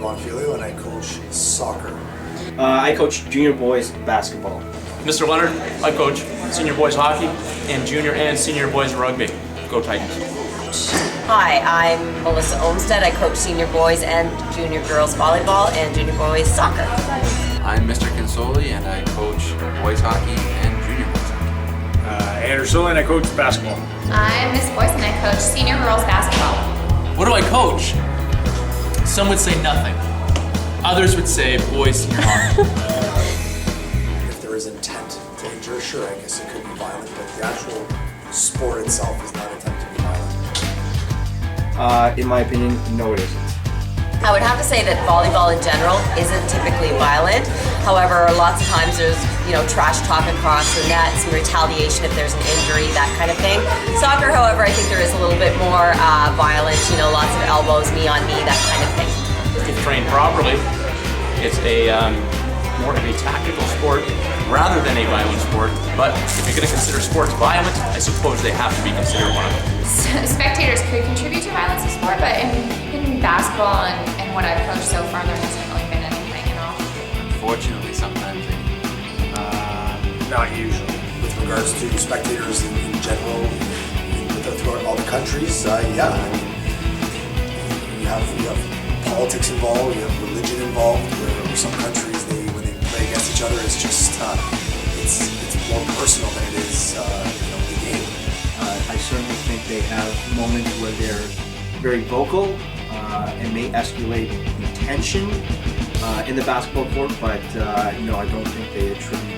Bonfilio, and I coach soccer. I coach junior boys basketball. Mr. Leonard, I coach senior boys hockey and junior and senior boys rugby. Go Titans. Hi, I'm Melissa Olmstead. I coach senior boys and junior girls volleyball and junior boys soccer. I'm Mr. Consoli and I coach boys hockey and junior boys hockey. Andrew Sullivan, I coach basketball. I'm Miss Boyce and I coach senior girls basketball. What do I coach? Some would say nothing. Others would say boys senior hockey. If there is intent to injure, sure, I guess it could be violent, but the actual sport itself is not intended to be violent. In my opinion, no it isn't. I would have to say that volleyball in general isn't typically violent. However, lots of times there's, trash talk across the net, some retaliation if there's an injury, that kind of thing. Soccer, however, I think there is a little bit more violent, lots of elbows, knee on knee, that kind of thing. If trained properly, it's more of a tactical sport rather than a violent sport. But if you're going to consider sports violent, I suppose they have to be considered one of them. Spectators could contribute to violence in sport, but in basketball and what I've coached so far, there hasn't really been anything at all. Unfortunately, sometimes they Not usually. With regards to spectators in general, throughout all the countries, yeah, I mean, you have politics involved, you have religion involved, where some countries, when they play against each other, it's just, it's more personal than it is, the game. I certainly think they have moments where they're very vocal and may escalate the tension in the basketball court, but no, I don't think they attribute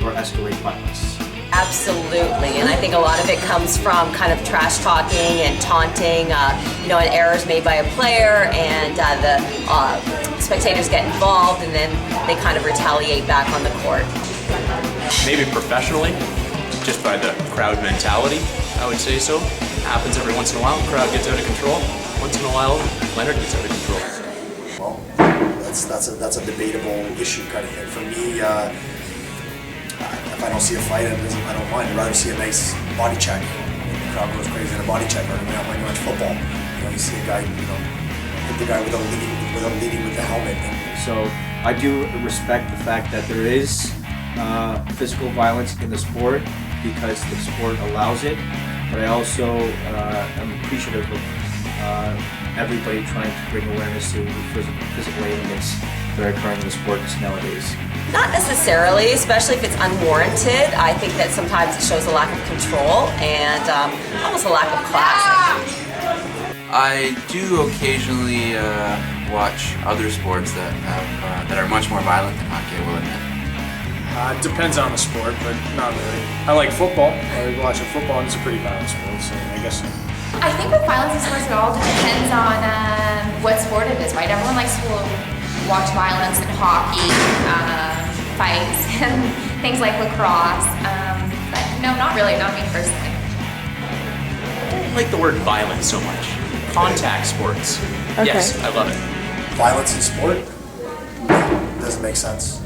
or escalate violence. Absolutely, and I think a lot of it comes from kind of trash talking and taunting, and errors made by a player, and the spectators get involved, and then they kind of retaliate back on the court. Maybe professionally, just by the crowd mentality, I would say so. Happens every once in a while, crowd gets out of control. Once in a while, Leonard gets out of control. Well, that's a debatable issue kind of thing. For me, if I don't see a fight, I don't mind. I'd rather see a nice body check. The crowd goes crazy in a body check. Or when you watch football, you see a guy, hit the guy without leading with the helmet. So I do respect the fact that there is physical violence in the sport because the sport allows it, but I also am appreciative of everybody trying to bring awareness to the physical elements that are occurring in the sports nowadays. Not necessarily, especially if it's unwarranted. I think that sometimes it shows a lack of control and almost a lack of class. I do occasionally watch other sports that are much more violent than hockey, I will admit. It depends on the sport, but not really. I like football. I watch football, and it's a pretty violent sport, so I guess so. I think with violence in sports, it all depends on what sport it is, right? Everyone likes to watch violence in hockey, fights, and things like lacrosse. But no, not really, not me personally. I don't like the word violent so much. Contact sports. Okay. Yes, I love it. Violence in sport doesn't make sense.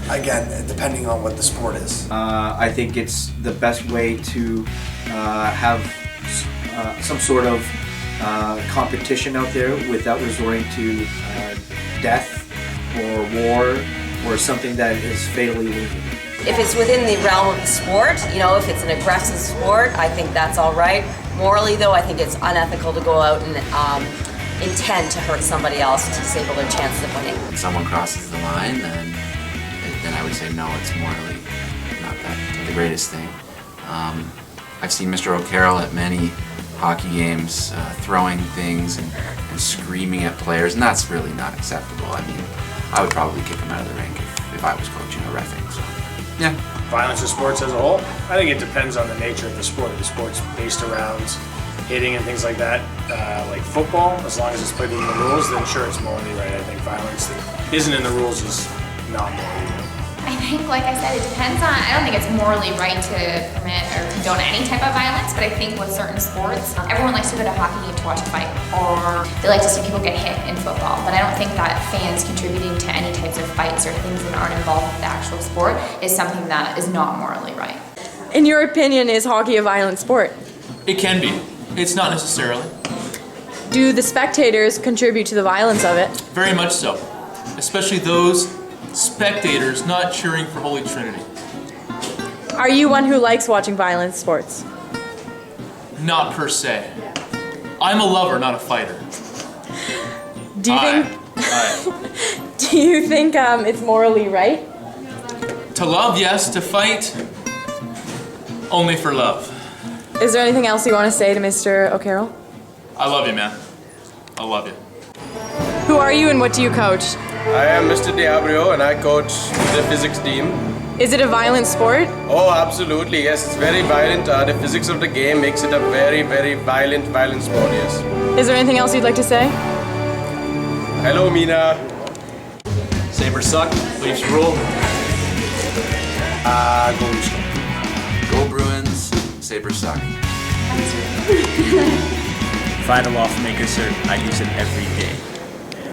Again, depending on what the sport is. I think it's the best way to have some sort of competition out there without resorting to death or war or something that is fatally wounded. If it's within the realm of the sport, if it's an aggressive sport, I think that's all right. Morally, though, I think it's unethical to go out and intend to hurt somebody else to disable their chances of winning. When someone crosses the line, then I would say no, it's morally not the greatest thing. I've seen Mr. O'Carroll at many hockey games throwing things and screaming at players, and that's really not acceptable. I mean, I would probably kick him out of the rink if I was coaching or reffing. So, yeah. Violence in sports as a whole, I think it depends on the nature of the sport. If the sport's based around hitting and things like that, like football, as long as it's played within the rules, then sure, it's morally right. I think violence that isn't in the rules is not morally right. I think, like I said, it depends on, I don't think it's morally right to permit or condone any type of violence, but I think with certain sports, everyone likes to go to a hockey game to watch a fight, or they like to see people get hit in football, but I don't think that fans contributing to any types of fights or things that aren't involved with the actual sport is something that is not morally right. In your opinion, is hockey a violent sport? It can be. It's not necessarily. Do the spectators contribute to the violence of it? Very much so. Especially those spectators not cheering for Holy Trinity. Are you one who likes watching violent sports? Not per se. I'm a lover, not a fighter. Do you think Aye. do you think it's morally right? To love, yes. To fight, only for love. Is there anything else you want to say to Mr. O'Carroll? I love you, man. I love you. Who are you and what do you coach? I am Mr. Diabrio and I coach the physics team. Is it a violent sport? Oh, absolutely, yes, it's very violent. The physics of the game makes it a very, very violent sport, yes. Is there anything else you'd like to say? Hello, Mina. Sabres suck. Leafs rule. Go Bruins, Sabres suck. Vinyl off maker, sir. I use it every day.